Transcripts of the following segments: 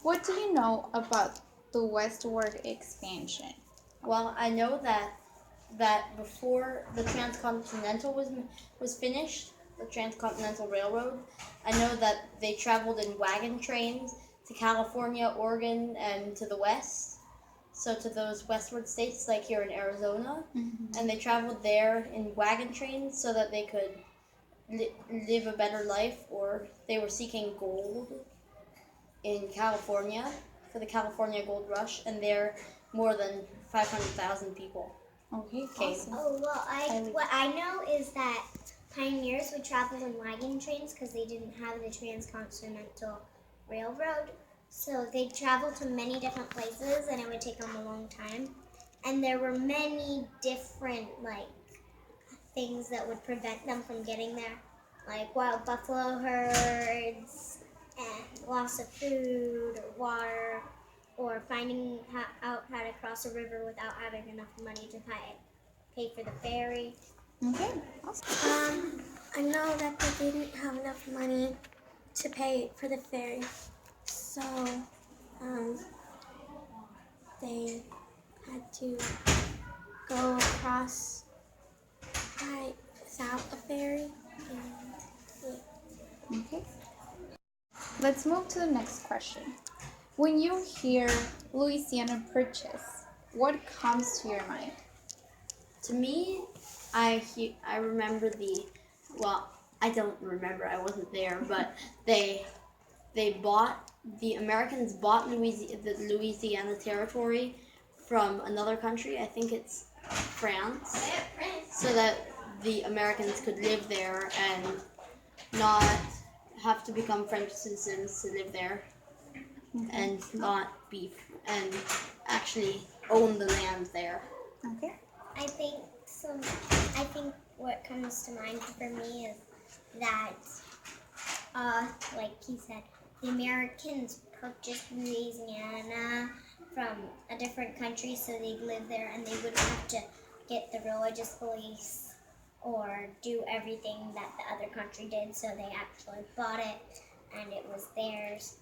What do you know about the westward expansion? Well, I know that before the Transcontinental was finished, the Transcontinental Railroad, I know that they traveled in wagon trains to California, Oregon, and to the west. So to those westward states, like here in Arizona, and they traveled there in wagon trains so that they could live a better life, or they were seeking gold in California for the California Gold Rush, and there more than 500,000 people Okay, came. awesome. Oh, well, what I know is that pioneers would travel in wagon trains because they didn't have the Transcontinental Railroad. So they'd travel to many different places and it would take them a long time. And there were many different, things that would prevent them from getting there, like wild buffalo herds and loss of food or water, or finding out how to cross a river without having enough money to pay for the ferry. Okay, awesome. I know that they didn't have enough money to pay for the ferry, so they had to go across without a ferry. Okay. Let's move to the next question. When you hear Louisiana Purchase, what comes to your mind? To me, I remember I don't remember, I wasn't there, but the Americans bought the Louisiana Territory from another country, I think it's France, so that the Americans could live there and not have to become French citizens to live there, and not be and actually own the land there. Okay. I think what comes to mind for me is that, like he said, the Americans purchased Louisiana from a different country so they'd live there and they wouldn't have to get the religious beliefs or do everything that the other country did, so they actually bought it and it was theirs.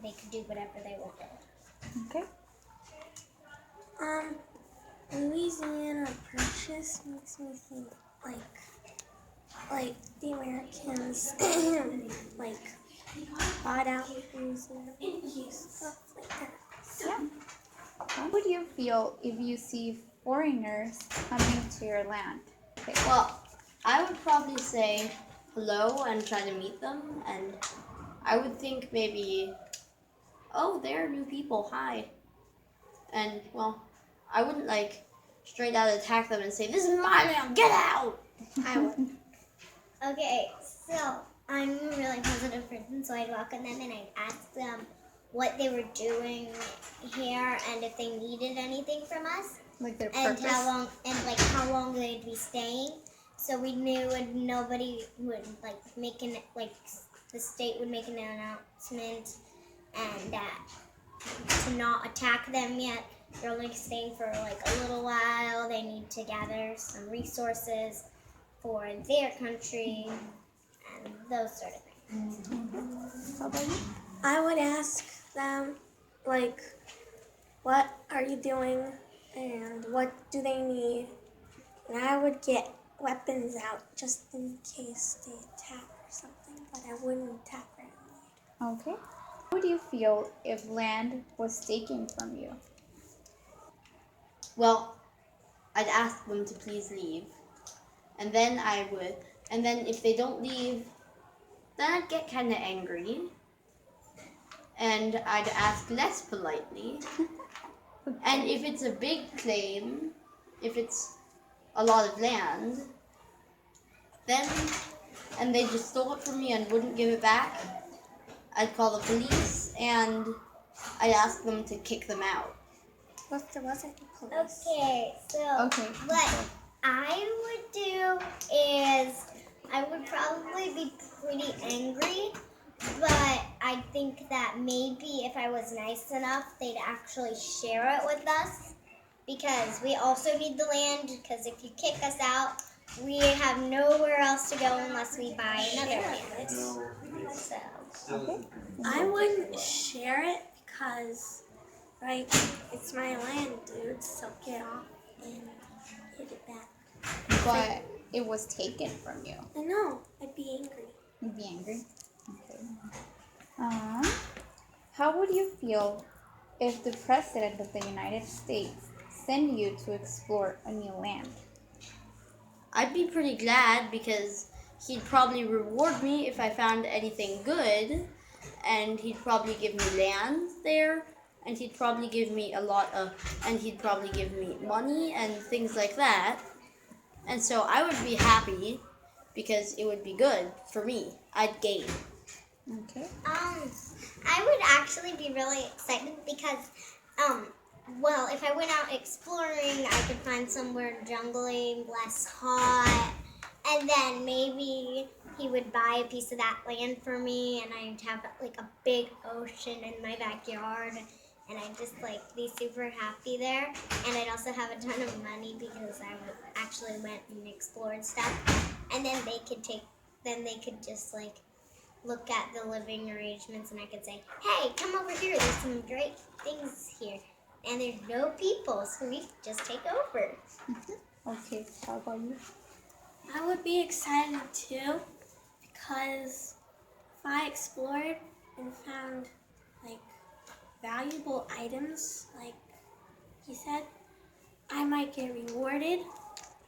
They could do whatever they wanted. Okay. Louisiana Purchase makes me think like the Americans bought out Louisiana, stuff like that. Yeah. How would you feel if you see foreigners coming to your land? Okay. Well, I would probably say hello and try to meet them, and I would think maybe, oh, they're new people, hi. And, well, I wouldn't straight out attack them and say, this is my land, get out! I would. Okay, so I'm a really positive person, so I'd welcome them and I'd ask them what they were doing here and if they needed anything from us. Like their and purpose? how long they'd be staying, so we knew and nobody would the state would make an announcement and to not attack them yet. They're only staying for a little while. They need to gather some resources for their country and those sort of things. How about you? I would ask them, what are you doing and what do they need? And I would get weapons out just in case they attack or something, but I wouldn't attack right away. Okay. How would you feel if land was taken from you? Well, I'd ask them to please leave. And then if they don't leave, then I'd get kind of angry. And I'd ask less politely. And if it's a big claim, if it's a lot of land, and they just stole it from me and wouldn't give it back, I'd call the police and I'd ask them to kick them out. What was it? Police. Okay, so what I would do is I would probably be pretty angry, but I think that maybe if I was nice enough, they'd actually share it with us, because we also need the land, because if you kick us out, we have nowhere else to go unless we buy another land. So. I wouldn't share it because, like, it's my land, dude, so get off and give it back. But it was taken from you. I know, I'd be angry. You'd be angry? Okay. How would you feel if the President of the United States sent you to explore a new land? I'd be pretty glad because he'd probably reward me if I found anything good, and he'd probably give me land there, and he'd probably give me he'd probably give me money and things like that. And so I would be happy because it would be good for me. I'd gain. Okay. I would actually be really excited because, well, if I went out exploring, I could find somewhere jungly, less hot, and then maybe he would buy a piece of that land for me, and I'd have like a big ocean in my backyard, and I'd just like be super happy there, and I'd also have a ton of money because I would actually went and explored stuff, and then they could just like look at the living arrangements, and I could say, hey, come over here, there's some great things here. And there's no people, so we just take over. Okay, how about you? I would be excited too because if I explored and found like valuable items, like he said, I might get rewarded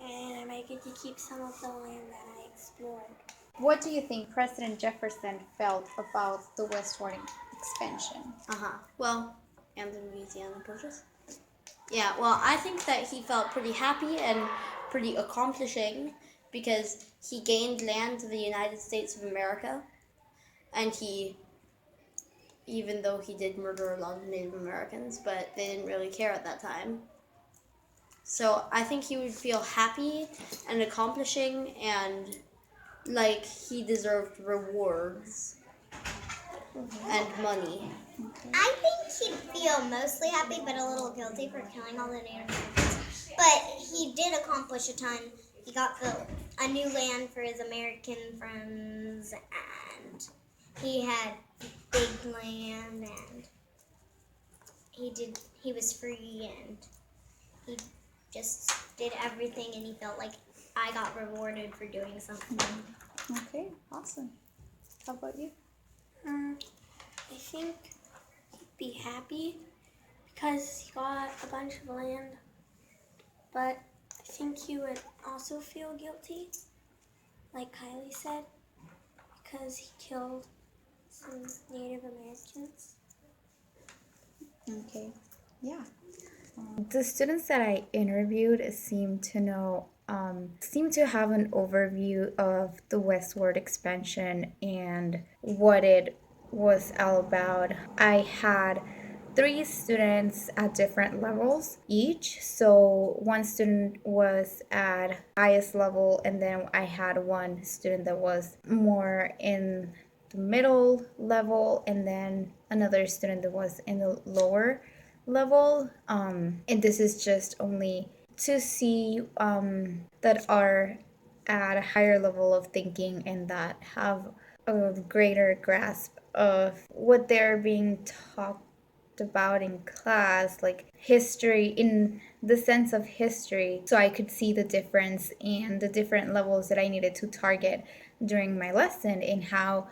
and I might get to keep some of the land that I explored. What do you think President Jefferson felt about the westward expansion? Well, and the Louisiana Purchase. Yeah, well, I think that he felt pretty happy and pretty accomplishing because he gained land to the United States of America, and even though he did murder a lot of Native Americans, but they didn't really care at that time. So I think he would feel happy and accomplishing and like he deserved rewards and money. I think he'd feel mostly happy, but a little guilty for killing all the Native Americans. But he did accomplish a ton. He got a new land for his American friends, and he had big land, and he was free, and he just did everything, and he felt like I got rewarded for doing something. Okay, awesome. How about you? I think he'd be happy because he got a bunch of land, but I think he would also feel guilty, like Kylie said, because he killed some Native Americans. Okay, yeah. The students that I interviewed seem to have an overview of the westward expansion and what it was all about. I had 3 students at different levels each. So one student was at highest level, and then I had one student that was more in the middle level, and then another student that was in the lower level. And this is just only to see that are at a higher level of thinking and that have a greater grasp of what they're being taught about in class, like history in the sense of history, so I could see the difference and the different levels that I needed to target during my lesson and how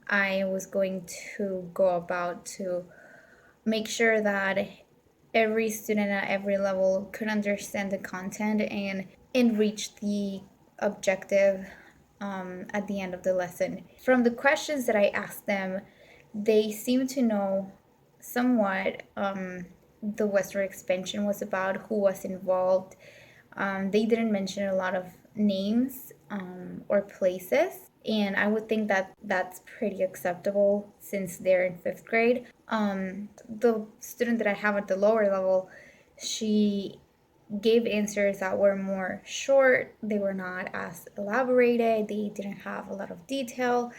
I was going to go about to make sure that every student at every level could understand the content and reach the objective at the end of the lesson. From the questions that I asked them, they seem to know somewhat the westward expansion was about, who was involved. They didn't mention a lot of names or places, and I would think that that's pretty acceptable since they're in 5th grade. The student that I have at the lower level, she gave answers that were more short. They were not as elaborated. They didn't have a lot of detail.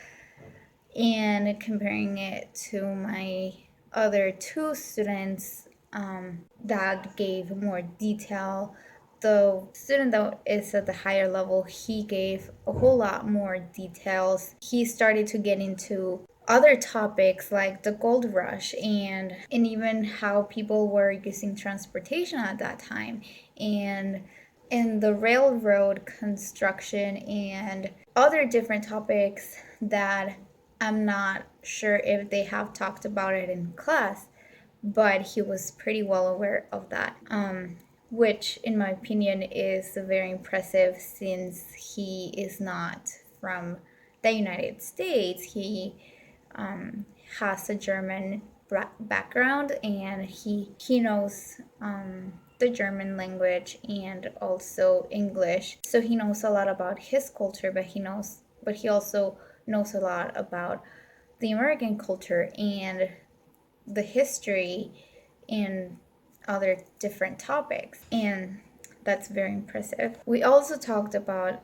And comparing it to my other 2 students that gave more detail, the student that is at the higher level, he gave a whole lot more details. He started to get into other topics like the gold rush and even how people were using transportation at that time, and the railroad construction and other different topics that I'm not sure if they have talked about it in class, but he was pretty well aware of that. Which, in my opinion, is very impressive since he is not from the United States. He has a German background, and he knows the German language and also English. So he knows a lot about his culture, but he also knows a lot about the American culture and the history and other different topics, and that's very impressive. We also talked about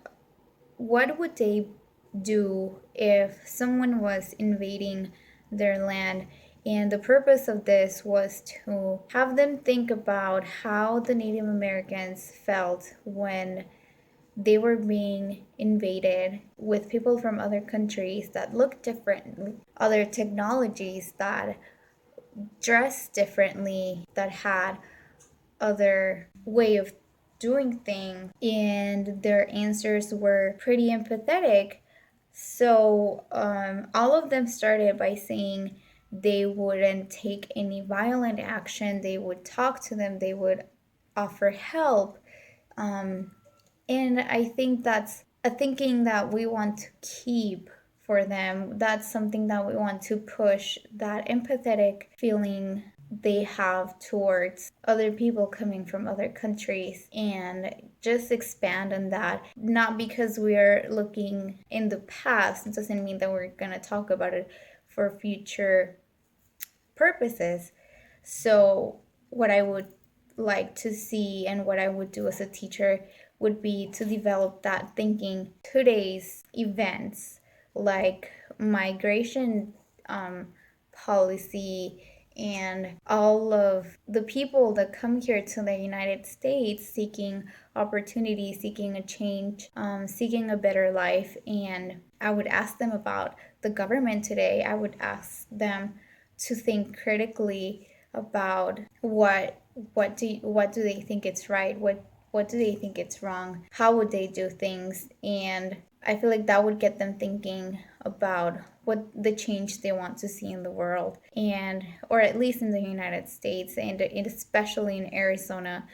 what would they do if someone was invading their land, and the purpose of this was to have them think about how the Native Americans felt when they were being invaded with people from other countries that looked different, other technologies that dressed differently, that had other way of doing things, and their answers were pretty empathetic. So all of them started by saying they wouldn't take any violent action, they would talk to them, they would offer help. And I think that's a thinking that we want to keep for them. That's something that we want to push, that empathetic feeling they have towards other people coming from other countries, and just expand on that. Not because we're looking in the past, it doesn't mean that we're going to talk about it for future purposes. So, what I would like to see and what I would do as a teacher would be to develop that thinking. Today's events like migration policy and all of the people that come here to the United States seeking opportunity, seeking a change, seeking a better life. And I would ask them about the government today. I would ask them to think critically about what do they think it's right, what do they think it's wrong, how would they do things. And I feel like that would get them thinking about what the change they want to see in the world, and or at least in the United States, and especially in Arizona,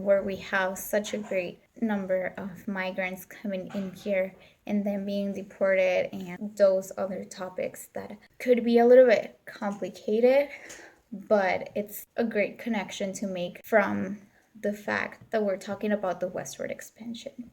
where we have such a great number of migrants coming in here and then being deported, and those other topics that could be a little bit complicated, but it's a great connection to make from the fact that we're talking about the westward expansion.